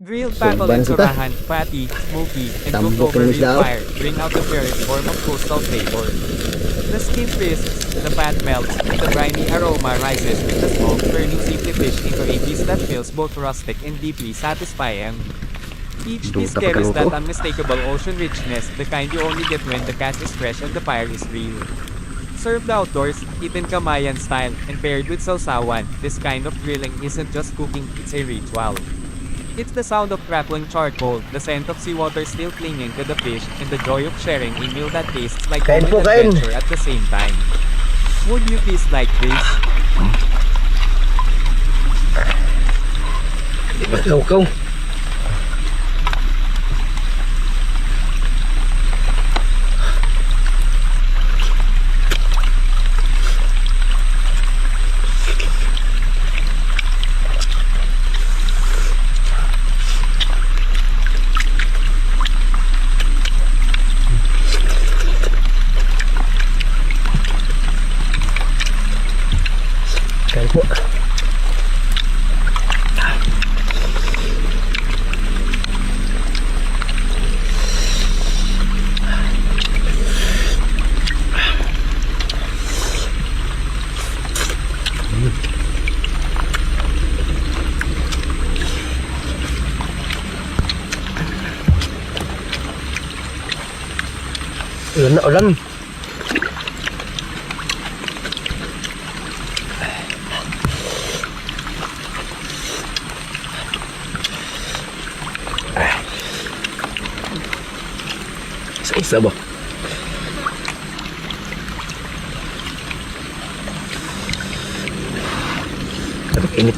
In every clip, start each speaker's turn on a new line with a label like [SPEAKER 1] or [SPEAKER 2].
[SPEAKER 1] Grilled Pakol and Surahan, fatty, smoky, and cooked over real fire bring out the purest form of coastal flavor. The skin crisps, the fat melts, and the briny aroma rises with the smoke, turning simple fish into a dish that feels both rustic and deeply satisfying. Each piece carries that unmistakable ocean richness, the kind you only get when the catch is fresh and the fire is real. Served outdoors, eaten Kamayan style, and paired with sausawan, this kind of grilling isn't just cooking, it's a ritual. It's the sound of crackling charcoal, the scent of seawater still clinging to the fish, and the joy of sharing a meal that tastes like home and adventure at the same time. Would you feast like this?
[SPEAKER 2] Ikaw. Kain po. Ulan na ulan. Isa ba? Tapi init.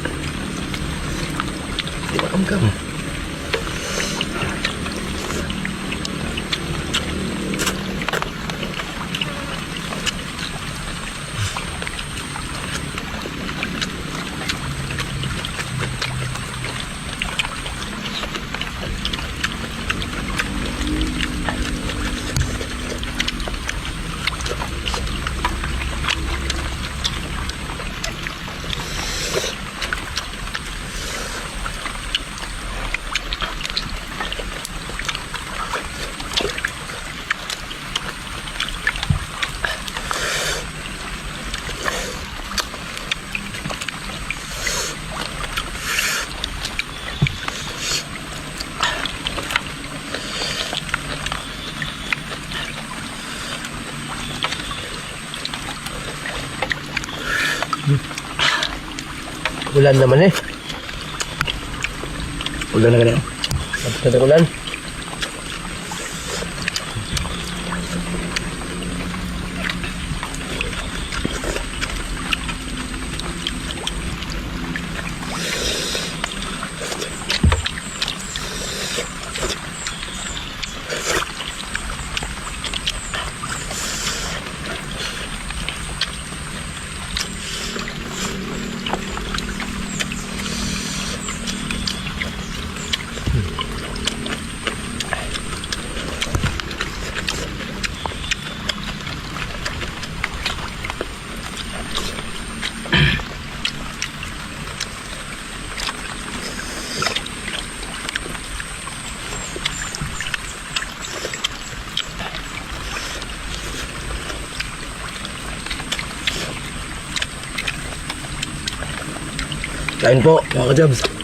[SPEAKER 2] Di ba kamkam? Ulan naman eh. Ulan na ganyan. Tapos na ulan. Kain po, mga ka-jabs.